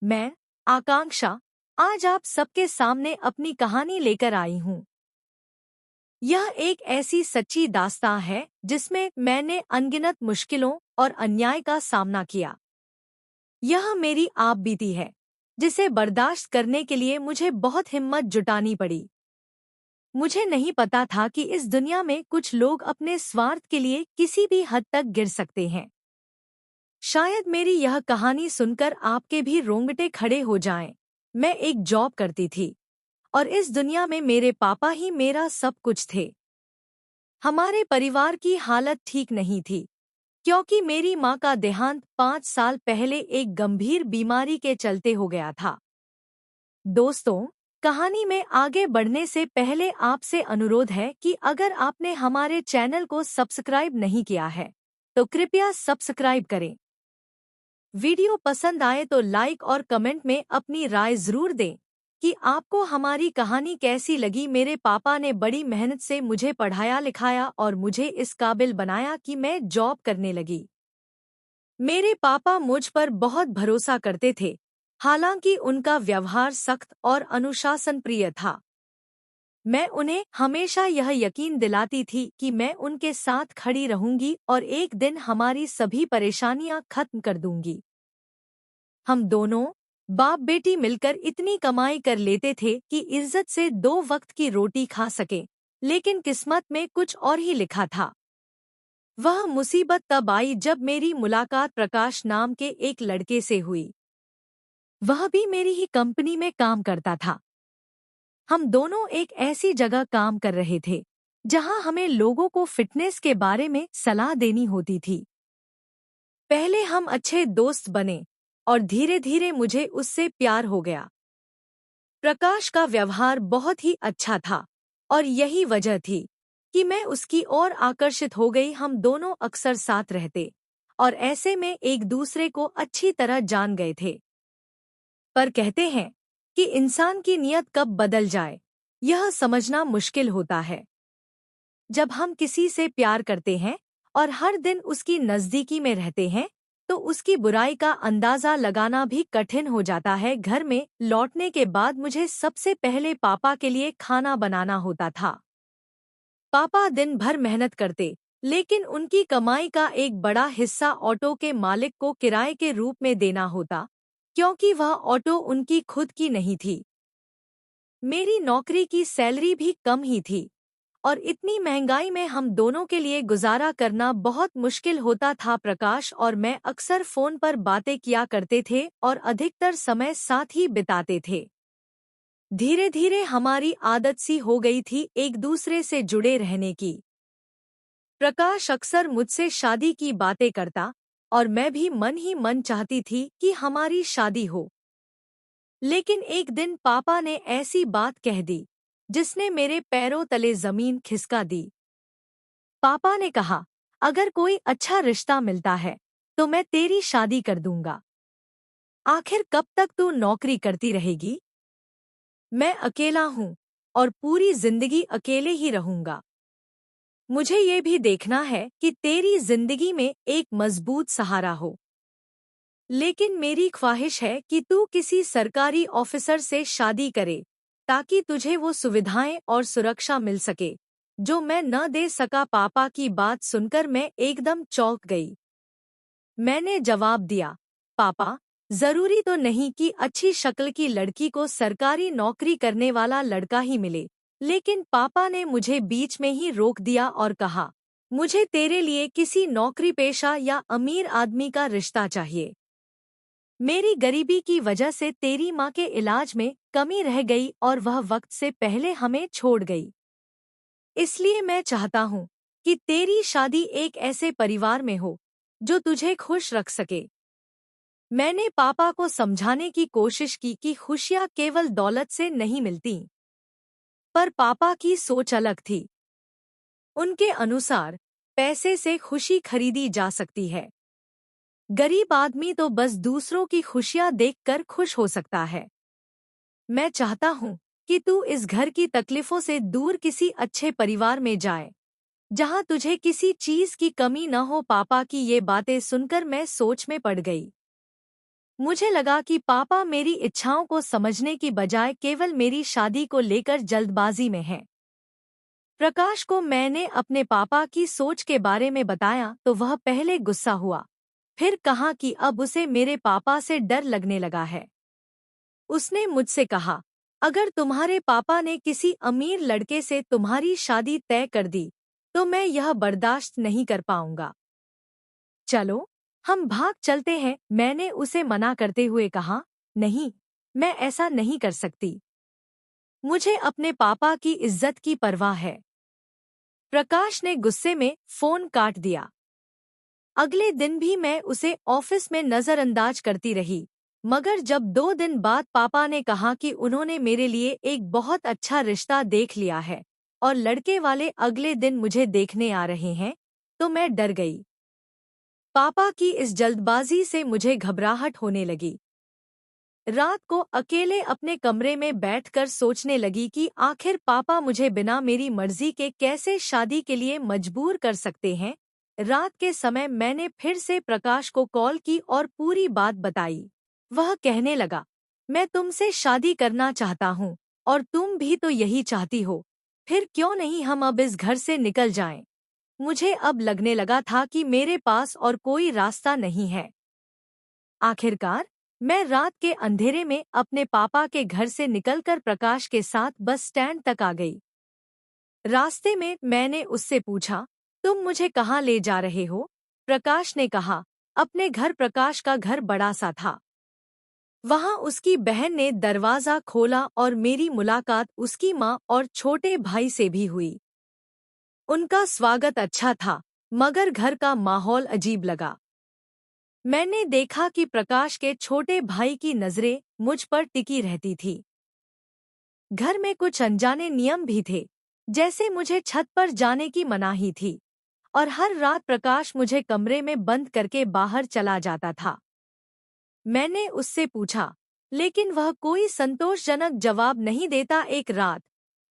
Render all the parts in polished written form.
मैं, आकांक्षा, आज आप सबके सामने अपनी कहानी लेकर आई हूँ। यह एक ऐसी सच्ची दास्तां है जिसमें मैंने अनगिनत मुश्किलों और अन्याय का सामना किया। यह मेरी आप बीती है, जिसे बर्दाश्त करने के लिए मुझे बहुत हिम्मत जुटानी पड़ी। मुझे नहीं पता था कि इस दुनिया में कुछ लोग अपने स्वार्थ के लिए किसी भी हद तक गिर सकते हैं। शायद मेरी यह कहानी सुनकर आपके भी रोंगटे खड़े हो जाएं। मैं एक जॉब करती थी और इस दुनिया में मेरे पापा ही मेरा सब कुछ थे। हमारे परिवार की हालत ठीक नहीं थी, क्योंकि मेरी माँ का देहांत 5 साल पहले एक गंभीर बीमारी के चलते हो गया था। दोस्तों, कहानी में आगे बढ़ने से पहले आपसे अनुरोध है कि अगर आपने हमारे चैनल को सब्सक्राइब नहीं किया है, तो कृपया सब्सक्राइब करें। वीडियो पसंद आए तो लाइक और कमेंट में अपनी राय जरूर दें कि आपको हमारी कहानी कैसी लगी। मेरे पापा ने बड़ी मेहनत से मुझे पढ़ाया लिखाया और मुझे इस काबिल बनाया कि मैं जॉब करने लगी। मेरे पापा मुझ पर बहुत भरोसा करते थे, हालांकि उनका व्यवहार सख्त और अनुशासन प्रिय था। मैं उन्हें हमेशा यह यकीन दिलाती थी कि मैं उनके साथ खड़ी रहूंगी और एक दिन हमारी सभी परेशानियां खत्म कर दूंगी। हम दोनों बाप बेटी मिलकर इतनी कमाई कर लेते थे कि इज्जत से 2 वक्त की रोटी खा सके, लेकिन किस्मत में कुछ और ही लिखा था। वह मुसीबत तब आई जब मेरी मुलाकात प्रकाश नाम के एक लड़के से हुई। वह भी मेरी ही कंपनी में काम करता था। हम दोनों एक ऐसी जगह काम कर रहे थे जहां हमें लोगों को फिटनेस के बारे में सलाह देनी होती थी। पहले हम अच्छे दोस्त बने और धीरे धीरे मुझे उससे प्यार हो गया। प्रकाश का व्यवहार बहुत ही अच्छा था और यही वजह थी कि मैं उसकी ओर आकर्षित हो गई। हम दोनों अक्सर साथ रहते और ऐसे में एक दूसरे को अच्छी तरह जान गए थे। पर कहते हैं कि इंसान की नीयत कब बदल जाए, यह समझना मुश्किल होता है। जब हम किसी से प्यार करते हैं और हर दिन उसकी नज़दीकी में रहते हैं, तो उसकी बुराई का अंदाज़ा लगाना भी कठिन हो जाता है। घर में लौटने के बाद मुझे सबसे पहले पापा के लिए खाना बनाना होता था। पापा दिन भर मेहनत करते, लेकिन उनकी कमाई का एक बड़ा हिस्सा ऑटो के मालिक को किराए के रूप में देना होता, क्योंकि वह ऑटो उनकी खुद की नहीं थी। मेरी नौकरी की सैलरी भी कम ही थी और इतनी महंगाई में हम दोनों के लिए गुजारा करना बहुत मुश्किल होता था। प्रकाश और मैं अक्सर फोन पर बातें किया करते थे और अधिकतर समय साथ ही बिताते थे। धीरे धीरे हमारी आदत सी हो गई थी एक दूसरे से जुड़े रहने की। प्रकाश अक्सर मुझसे शादी की बातें करता और मैं भी मन ही मन चाहती थी कि हमारी शादी हो। लेकिन एक दिन पापा ने ऐसी बात कह दी जिसने मेरे पैरों तले जमीन खिसका दी। पापा ने कहा, अगर कोई अच्छा रिश्ता मिलता है तो मैं तेरी शादी कर दूंगा। आखिर कब तक तू नौकरी करती रहेगी? मैं अकेला हूँ और पूरी जिंदगी अकेले ही रहूंगा। मुझे ये भी देखना है कि तेरी जिंदगी में एक मजबूत सहारा हो। लेकिन मेरी ख्वाहिश है कि तू किसी सरकारी ऑफिसर से शादी करे, ताकि तुझे वो सुविधाएं और सुरक्षा मिल सके जो मैं न दे सका। पापा की बात सुनकर मैं एकदम चौंक गई। मैंने जवाब दिया, पापा, जरूरी तो नहीं कि अच्छी शक्ल की लड़की को सरकारी नौकरी करने वाला लड़का ही मिले। लेकिन पापा ने मुझे बीच में ही रोक दिया और कहा, मुझे तेरे लिए किसी नौकरी पेशा या अमीर आदमी का रिश्ता चाहिए। मेरी गरीबी की वजह से तेरी माँ के इलाज में कमी रह गई और वह वक्त से पहले हमें छोड़ गई। इसलिए मैं चाहता हूँ कि तेरी शादी एक ऐसे परिवार में हो जो तुझे खुश रख सके। मैंने पापा को समझाने की कोशिश की कि खुशियाँ केवल दौलत से नहीं मिलती। पर पापा की सोच अलग थी। उनके अनुसार पैसे से खुशी खरीदी जा सकती है। गरीब आदमी तो बस दूसरों की खुशियाँ देखकर खुश हो सकता है। मैं चाहता हूँ कि तू इस घर की तकलीफों से दूर किसी अच्छे परिवार में जाए, जहाँ तुझे किसी चीज की कमी न हो। पापा की ये बातें सुनकर मैं सोच में पड़ गई। मुझे लगा कि पापा मेरी इच्छाओं को समझने की बजाय केवल मेरी शादी को लेकर जल्दबाजी में हैं। प्रकाश को मैंने अपने पापा की सोच के बारे में बताया तो वह पहले गुस्सा हुआ, फिर कहा कि अब उसे मेरे पापा से डर लगने लगा है। उसने मुझसे कहा, अगर तुम्हारे पापा ने किसी अमीर लड़के से तुम्हारी शादी तय कर दी, तो मैं यह बर्दाश्त नहीं कर पाऊंगा। चलो, हम भाग चलते हैं, मैंने उसे मना करते हुए कहा। नहीं, मैं ऐसा नहीं कर सकती। मुझे अपने पापा की इज्जत की परवाह है। प्रकाश ने गुस्से में फोन काट दिया। अगले दिन भी मैं उसे ऑफिस में नजरअंदाज करती रही, मगर जब 2 दिन बाद पापा ने कहा कि उन्होंने मेरे लिए एक बहुत अच्छा रिश्ता देख लिया है और लड़के वाले अगले दिन मुझे देखने आ रहे हैं, तो मैं डर गई। पापा की इस जल्दबाजी से मुझे घबराहट होने लगी। रात को अकेले अपने कमरे में बैठकर सोचने लगी कि आखिर पापा मुझे बिना मेरी मर्जी के कैसे शादी के लिए मजबूर कर सकते हैं। रात के समय मैंने फिर से प्रकाश को कॉल की और पूरी बात बताई। वह कहने लगा, मैं तुमसे शादी करना चाहता हूँ और तुम भी तो यही चाहती हो, फिर क्यों नहीं हम अब इस घर से निकल जाएं? मुझे अब लगने लगा था कि मेरे पास और कोई रास्ता नहीं है। आखिरकार मैं रात के अंधेरे में अपने पापा के घर से निकलकर प्रकाश के साथ बस स्टैंड तक आ गई। रास्ते में मैंने उससे पूछा, तुम मुझे कहाँ ले जा रहे हो? प्रकाश ने कहा, अपने घर। प्रकाश का घर बड़ा सा था। वहाँ उसकी बहन ने दरवाजा खोला और मेरी मुलाकात उसकी माँ और छोटे भाई से भी हुई। उनका स्वागत अच्छा था, मगर घर का माहौल अजीब लगा। मैंने देखा कि प्रकाश के छोटे भाई की नजरें मुझ पर टिकी रहती थी। घर में कुछ अनजाने नियम भी थे, जैसे मुझे छत पर जाने की मनाही थी और हर रात प्रकाश मुझे कमरे में बंद करके बाहर चला जाता था। मैंने उससे पूछा, लेकिन वह कोई संतोषजनक जवाब नहीं देता। एक रात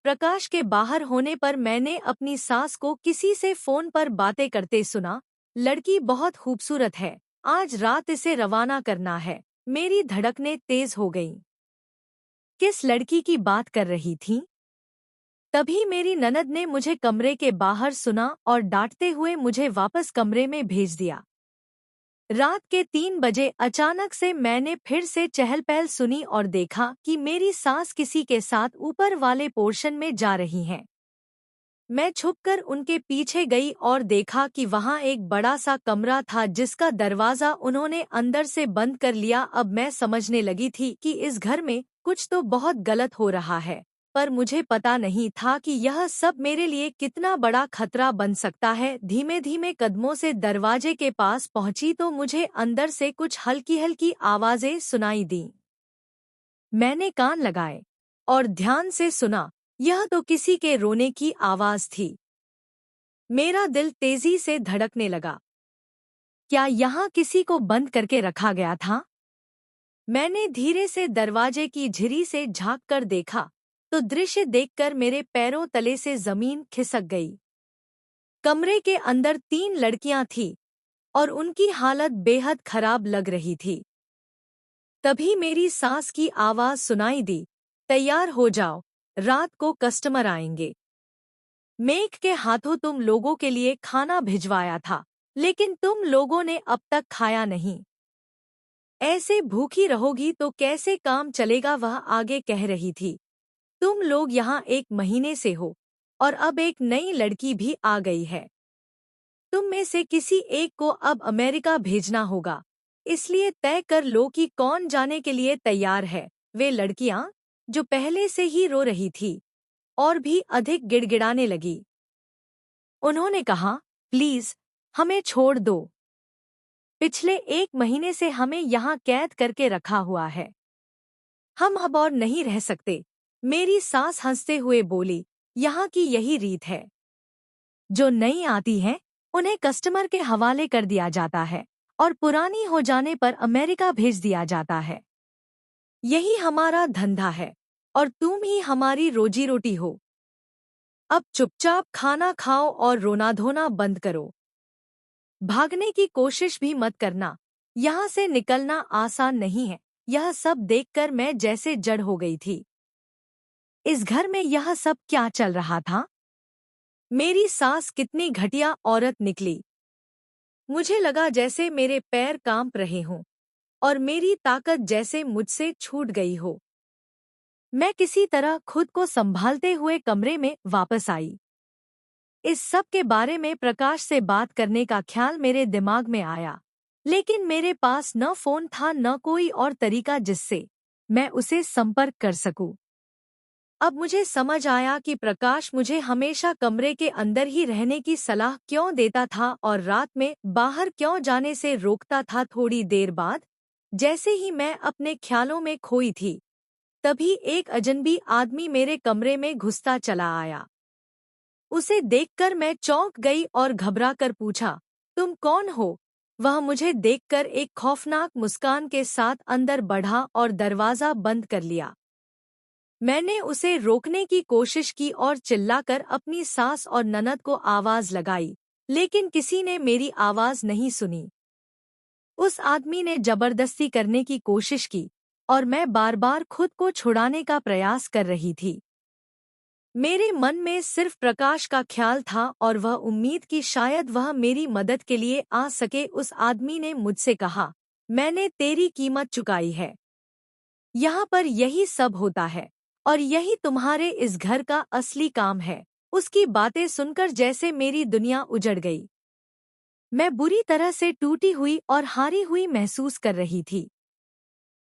प्रकाश के बाहर होने पर मैंने अपनी सास को किसी से फोन पर बातें करते सुना। लड़की बहुत खूबसूरत है, आज रात इसे रवाना करना है। मेरी धड़कनें तेज हो गईं। किस लड़की की बात कर रही थी? तभी मेरी ननद ने मुझे कमरे के बाहर सुना और डांटते हुए मुझे वापस कमरे में भेज दिया। रात के 3 बजे अचानक से मैंने फिर से चहल-पहल सुनी और देखा कि मेरी सास किसी के साथ ऊपर वाले पोर्शन में जा रही हैं। मैं छुपकर उनके पीछे गई और देखा कि वहां एक बड़ा सा कमरा था जिसका दरवाजा उन्होंने अंदर से बंद कर लिया। अब मैं समझने लगी थी कि इस घर में कुछ तो बहुत गलत हो रहा है, पर मुझे पता नहीं था कि यह सब मेरे लिए कितना बड़ा खतरा बन सकता है। धीमे धीमे कदमों से दरवाजे के पास पहुंची तो मुझे अंदर से कुछ हल्की हल्की आवाजें सुनाई दी। मैंने कान लगाए और ध्यान से सुना। यह तो किसी के रोने की आवाज थी। मेरा दिल तेजी से धड़कने लगा। क्या यहाँ किसी को बंद करके रखा गया था? मैंने धीरे से दरवाजे की झिरी से झांक कर देखा तो दृश्य देखकर मेरे पैरों तले से जमीन खिसक गई। कमरे के अंदर 3 लड़कियां थीं और उनकी हालत बेहद खराब लग रही थी। तभी मेरी सास की आवाज सुनाई दी, तैयार हो जाओ, रात को कस्टमर आएंगे। मेघ के हाथों तुम लोगों के लिए खाना भिजवाया था, लेकिन तुम लोगों ने अब तक खाया नहीं। ऐसे भूखी रहोगी तो कैसे काम चलेगा? वह आगे कह रही थी। तुम लोग यहाँ 1 महीने से हो और अब एक नई लड़की भी आ गई है। तुम में से किसी एक को अब अमेरिका भेजना होगा, इसलिए तय कर लो कि कौन जाने के लिए तैयार है। वे लड़कियां, जो पहले से ही रो रही थी, और भी अधिक गिड़गिड़ाने लगी। उन्होंने कहा, प्लीज हमें छोड़ दो। पिछले 1 महीने से हमें यहाँ कैद करके रखा हुआ है। हम अब और नहीं रह सकते। मेरी सास हंसते हुए बोली, यहाँ की यही रीत है। जो नई आती हैं, उन्हें कस्टमर के हवाले कर दिया जाता है और पुरानी हो जाने पर अमेरिका भेज दिया जाता है। यही हमारा धंधा है और तुम ही हमारी रोजी रोटी हो। अब चुपचाप खाना खाओ और रोना धोना बंद करो। भागने की कोशिश भी मत करना, यहाँ से निकलना आसान नहीं है। यह सब देखकर मैं जैसे जड़ हो गई थी। इस घर में यह सब क्या चल रहा था? मेरी सास कितनी घटिया औरत निकली। मुझे लगा जैसे मेरे पैर कांप रहे हों और मेरी ताकत जैसे मुझसे छूट गई हो। मैं किसी तरह खुद को संभालते हुए कमरे में वापस आई। इस सब के बारे में प्रकाश से बात करने का ख्याल मेरे दिमाग में आया, लेकिन मेरे पास न फोन था न कोई और तरीका जिससे मैं उसे संपर्क कर सकूं। अब मुझे समझ आया कि प्रकाश मुझे हमेशा कमरे के अंदर ही रहने की सलाह क्यों देता था और रात में बाहर क्यों जाने से रोकता था। थोड़ी देर बाद, जैसे ही मैं अपने ख्यालों में खोई थी, तभी एक अजनबी आदमी मेरे कमरे में घुसता चला आया। उसे देखकर मैं चौंक गई और घबरा कर पूछा, तुम कौन हो? वह मुझे देखकर एक खौफनाक मुस्कान के साथ अंदर बढ़ा और दरवाजा बंद कर लिया। मैंने उसे रोकने की कोशिश की और चिल्लाकर अपनी सास और ननद को आवाज लगाई, लेकिन किसी ने मेरी आवाज नहीं सुनी। उस आदमी ने जबरदस्ती करने की कोशिश की और मैं बार बार खुद को छुड़ाने का प्रयास कर रही थी। मेरे मन में सिर्फ प्रकाश का ख्याल था और वह उम्मीद कि शायद वह मेरी मदद के लिए आ सके। उस आदमी ने मुझसे कहा, मैंने तेरी कीमत चुकाई है। यहाँ पर यही सब होता है और यही तुम्हारे इस घर का असली काम है। उसकी बातें सुनकर जैसे मेरी दुनिया उजड़ गई। मैं बुरी तरह से टूटी हुई और हारी हुई महसूस कर रही थी।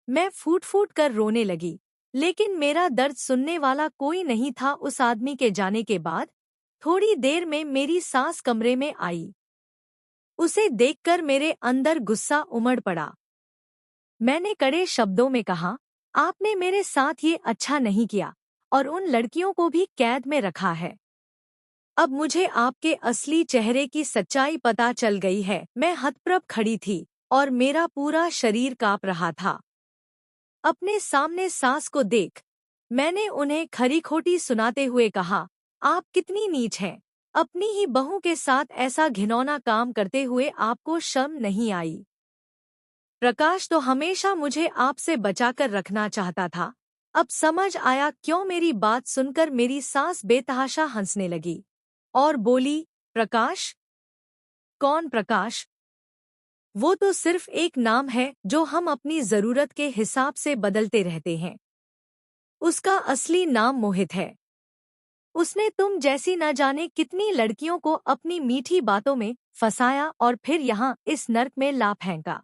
मैं फूट फूट कर रोने लगी, लेकिन मेरा दर्द सुनने वाला कोई नहीं था। उस आदमी के जाने के बाद थोड़ी देर में मेरी सास कमरे में आई। उसे देखकर मेरे अंदर गुस्सा उमड़ पड़ा। मैंने कड़े शब्दों में कहा, आपने मेरे साथ ये अच्छा नहीं किया और उन लड़कियों को भी कैद में रखा है। अब मुझे आपके असली चेहरे की सच्चाई पता चल गई है। मैं हतप्रभ खड़ी थी और मेरा पूरा शरीर कांप रहा था। अपने सामने सास को देख मैंने उन्हें खरी खोटी सुनाते हुए कहा, आप कितनी नीच हैं। अपनी ही बहू के साथ ऐसा घिनौना काम करते हुए आपको शर्म नहीं आई। प्रकाश तो हमेशा मुझे आपसे बचाकर रखना चाहता था। अब समझ आया क्यों। मेरी बात सुनकर मेरी सास बेतहाशा हंसने लगी और बोली, प्रकाश? कौन प्रकाश? वो तो सिर्फ एक नाम है जो हम अपनी जरूरत के हिसाब से बदलते रहते हैं। उसका असली नाम मोहित है। उसने तुम जैसी न जाने कितनी लड़कियों को अपनी मीठी बातों में फंसाया और फिर यहाँ इस नर्क में ला फेंका।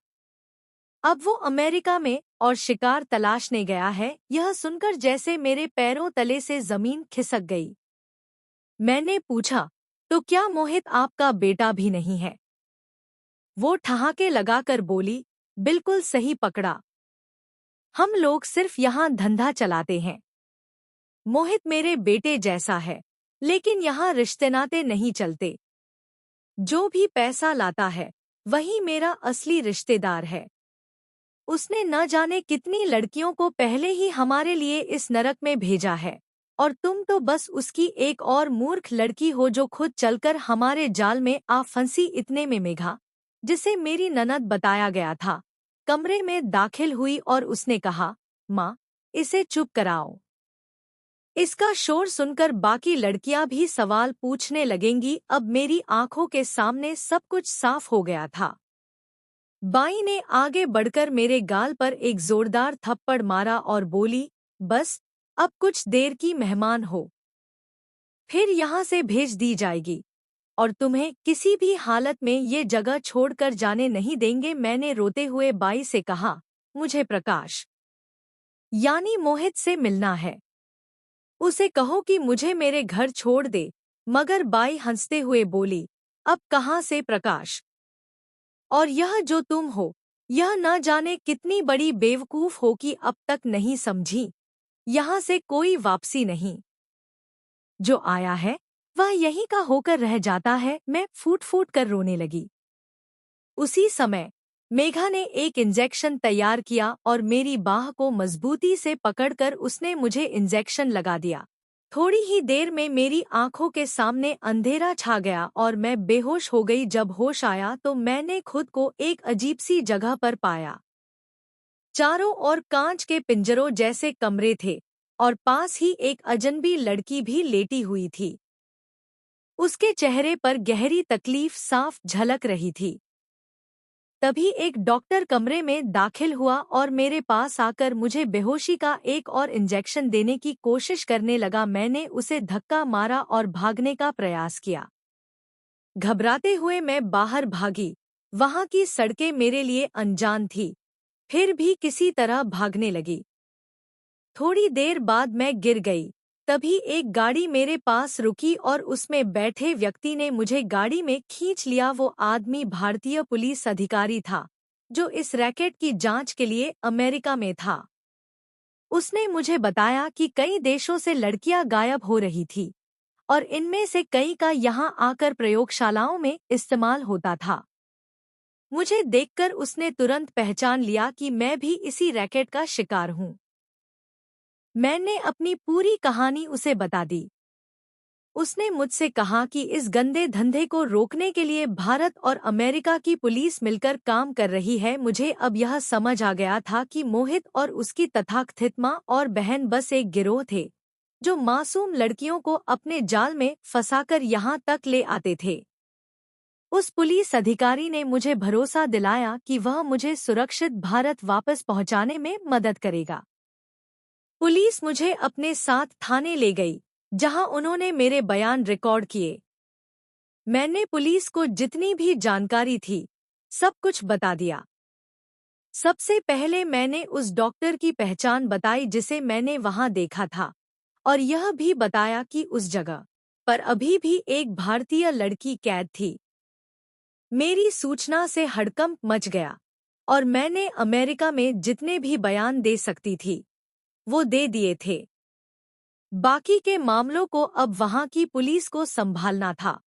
अब वो अमेरिका में और शिकार तलाशने गया है। यह सुनकर जैसे मेरे पैरों तले से जमीन खिसक गई। मैंने पूछा, तो क्या मोहित आपका बेटा भी नहीं है? वो ठहाके लगाकर बोली, बिल्कुल सही पकड़ा। हम लोग सिर्फ यहाँ धंधा चलाते हैं। मोहित मेरे बेटे जैसा है, लेकिन यहाँ रिश्ते नाते नहीं चलते। जो भी पैसा लाता है वही मेरा असली रिश्तेदार है। उसने न जाने कितनी लड़कियों को पहले ही हमारे लिए इस नरक में भेजा है और तुम तो बस उसकी एक और मूर्ख लड़की हो जो खुद चलकर हमारे जाल में आ फंसी। इतने में मेघा, जिसे मेरी ननद बताया गया था, कमरे में दाखिल हुई और उसने कहा, माँ, इसे चुप कराओ। इसका शोर सुनकर बाकी लड़कियां भी सवाल पूछने लगेंगी। अब मेरी आंखों के सामने सब कुछ साफ हो गया था। बाई ने आगे बढ़कर मेरे गाल पर एक जोरदार थप्पड़ मारा और बोली, बस अब कुछ देर की मेहमान हो, फिर यहाँ से भेज दी जाएगी और तुम्हें किसी भी हालत में ये जगह छोड़कर जाने नहीं देंगे। मैंने रोते हुए बाई से कहा, मुझे प्रकाश यानी मोहित से मिलना है। उसे कहो कि मुझे मेरे घर छोड़ दे। मगर बाई हंसते हुए बोली, अब कहाँ से प्रकाश? और यह जो तुम हो, यह न जाने कितनी बड़ी बेवकूफ हो कि अब तक नहीं समझी। यहाँ से कोई वापसी नहीं। जो आया है वह यहीं का होकर रह जाता है। मैं फूट फूट कर रोने लगी। उसी समय मेघा ने एक इंजेक्शन तैयार किया और मेरी बाह को मजबूती से पकड़कर उसने मुझे इंजेक्शन लगा दिया। थोड़ी ही देर में मेरी आंखों के सामने अंधेरा छा गया और मैं बेहोश हो गई। जब होश आया तो मैंने खुद को एक अजीब सी जगह पर पाया। चारों ओर कांच के पिंजरों जैसे कमरे थे और पास ही एक अजनबी लड़की भी लेटी हुई थी। उसके चेहरे पर गहरी तकलीफ साफ झलक रही थी। तभी एक डॉक्टर कमरे में दाखिल हुआ और मेरे पास आकर मुझे बेहोशी का एक और इंजेक्शन देने की कोशिश करने लगा। मैंने उसे धक्का मारा और भागने का प्रयास किया। घबराते हुए मैं बाहर भागी। वहां की सड़कें मेरे लिए अनजान थी, फिर भी किसी तरह भागने लगी। थोड़ी देर बाद मैं गिर गई। तभी एक गाड़ी मेरे पास रुकी और उसमें बैठे व्यक्ति ने मुझे गाड़ी में खींच लिया। वो आदमी भारतीय पुलिस अधिकारी था, जो इस रैकेट की जांच के लिए अमेरिका में था। उसने मुझे बताया कि कई देशों से लड़कियां गायब हो रही थी और इनमें से कई का यहां आकर प्रयोगशालाओं में इस्तेमाल होता था। मुझे देखकर उसने तुरंत पहचान लिया कि मैं भी इसी रैकेट का शिकार हूं। मैंने अपनी पूरी कहानी उसे बता दी। उसने मुझसे कहा कि इस गंदे धंधे को रोकने के लिए भारत और अमेरिका की पुलिस मिलकर काम कर रही है। मुझे अब यह समझ आ गया था कि मोहित और उसकी तथाकथित मां और बहन बस एक गिरोह थे, जो मासूम लड़कियों को अपने जाल में फंसाकर यहाँ तक ले आते थे। उस पुलिस अधिकारी ने मुझे भरोसा दिलाया कि वह मुझे सुरक्षित भारत वापस पहुंचाने में मदद करेगा। पुलिस मुझे अपने साथ थाने ले गई, जहां उन्होंने मेरे बयान रिकॉर्ड किए। मैंने पुलिस को जितनी भी जानकारी थी, सब कुछ बता दिया। सबसे पहले मैंने उस डॉक्टर की पहचान बताई जिसे मैंने वहां देखा था, और यह भी बताया कि उस जगह पर अभी भी एक भारतीय लड़की कैद थी। मेरी सूचना से हड़कंप मच गया और मैंने अमेरिका में जितने भी बयान दे सकती थी, वो दे दिए थे। बाकी के मामलों को अब वहां की पुलिस को संभालना था।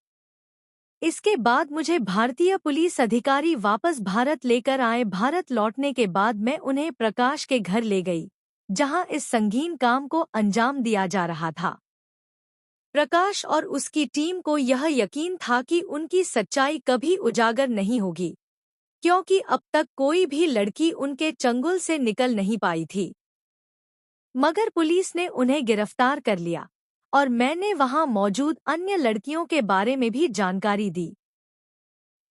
इसके बाद मुझे भारतीय पुलिस अधिकारी वापस भारत लेकर आए। भारत लौटने के बाद मैं उन्हें प्रकाश के घर ले गई, जहां इस संगीन काम को अंजाम दिया जा रहा था। प्रकाश और उसकी टीम को यह यकीन था कि उनकी सच्चाई कभी उजागर नहीं होगी, क्योंकि अब तक कोई भी लड़की उनके चंगुल से निकल नहीं पाई थी। मगर पुलिस ने उन्हें गिरफ्तार कर लिया और मैंने वहां मौजूद अन्य लड़कियों के बारे में भी जानकारी दी।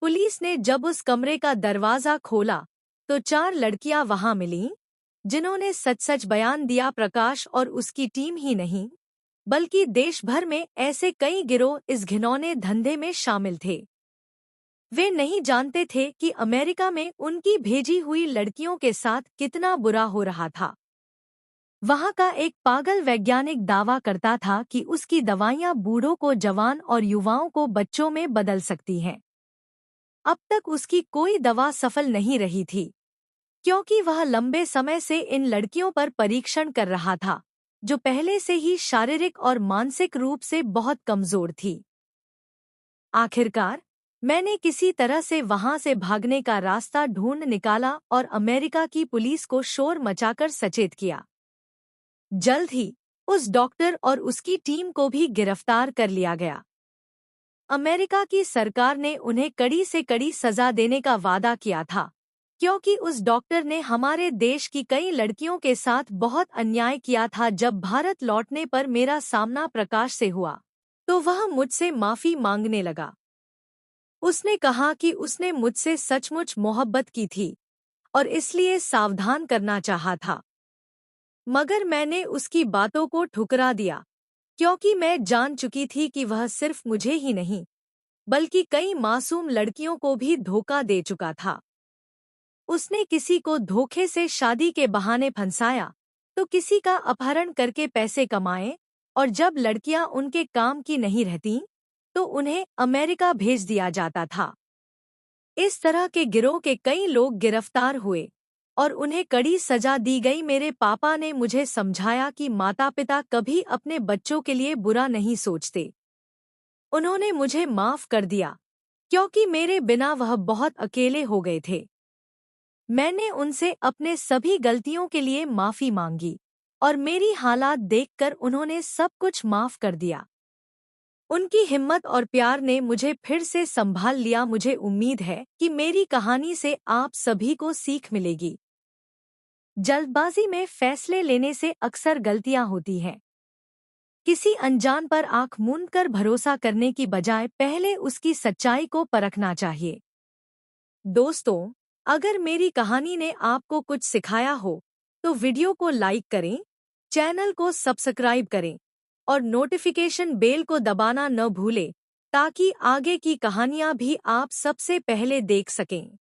पुलिस ने जब उस कमरे का दरवाजा खोला तो 4 लड़कियां वहां मिलीं, जिन्होंने सच-सच बयान दिया। प्रकाश और उसकी टीम ही नहीं, बल्कि देश भर में ऐसे कई गिरोह इस घिनौने धंधे में शामिल थे। वे नहीं जानते थे कि अमेरिका में उनकी भेजी हुई लड़कियों के साथ कितना बुरा हो रहा था। वहां का एक पागल वैज्ञानिक दावा करता था कि उसकी दवाइयां बूढ़ों को जवान और युवाओं को बच्चों में बदल सकती हैं। अब तक उसकी कोई दवा सफल नहीं रही थी, क्योंकि वह लंबे समय से इन लड़कियों पर परीक्षण कर रहा था, जो पहले से ही शारीरिक और मानसिक रूप से बहुत कमजोर थी। आखिरकार मैंने किसी तरह से वहां से भागने का रास्ता ढूंढ निकाला और अमेरिका की पुलिस को शोर मचाकर सचेत किया। जल्द ही उस डॉक्टर और उसकी टीम को भी गिरफ्तार कर लिया गया। अमेरिका की सरकार ने उन्हें कड़ी से कड़ी सजा देने का वादा किया था, क्योंकि उस डॉक्टर ने हमारे देश की कई लड़कियों के साथ बहुत अन्याय किया था। जब भारत लौटने पर मेरा सामना प्रकाश से हुआ, तो वह मुझसे माफी मांगने लगा। उसने कहा कि उसने मुझसे सचमुच मोहब्बत की थी और इसलिए सावधान करना चाहा था। मगर मैंने उसकी बातों को ठुकरा दिया, क्योंकि मैं जान चुकी थी कि वह सिर्फ मुझे ही नहीं, बल्कि कई मासूम लड़कियों को भी धोखा दे चुका था। उसने किसी को धोखे से शादी के बहाने फंसाया, तो किसी का अपहरण करके पैसे कमाए, और जब लड़कियां उनके काम की नहीं रहतीं, तो उन्हें अमेरिका भेज दिया जाता था। इस तरह के गिरोह के कई लोग गिरफ्तार हुए और उन्हें कड़ी सजा दी गई। मेरे पापा ने मुझे समझाया कि माता-पिता कभी अपने बच्चों के लिए बुरा नहीं सोचते। उन्होंने मुझे माफ कर दिया, क्योंकि मेरे बिना वह बहुत अकेले हो गए थे। मैंने उनसे अपने सभी गलतियों के लिए माफी मांगी। और मेरी हालात देखकर उन्होंने सब कुछ माफ कर दिया। उनकी हिम्मत और प्यार ने मुझे फिर से संभाल लिया। मुझे उम्मीद है कि मेरी कहानी से आप सभी को सीख मिलेगी। जल्दबाजी में फैसले लेने से अक्सर गलतियां होती हैं। किसी अनजान पर आंख मूंदकर भरोसा करने की बजाय पहले उसकी सच्चाई को परखना चाहिए। दोस्तों, अगर मेरी कहानी ने आपको कुछ सिखाया हो तो वीडियो को लाइक करें, चैनल को सब्सक्राइब करें और नोटिफिकेशन बेल को दबाना न भूलें ताकि आगे की कहानियां भी आप सबसे पहले देख सकें।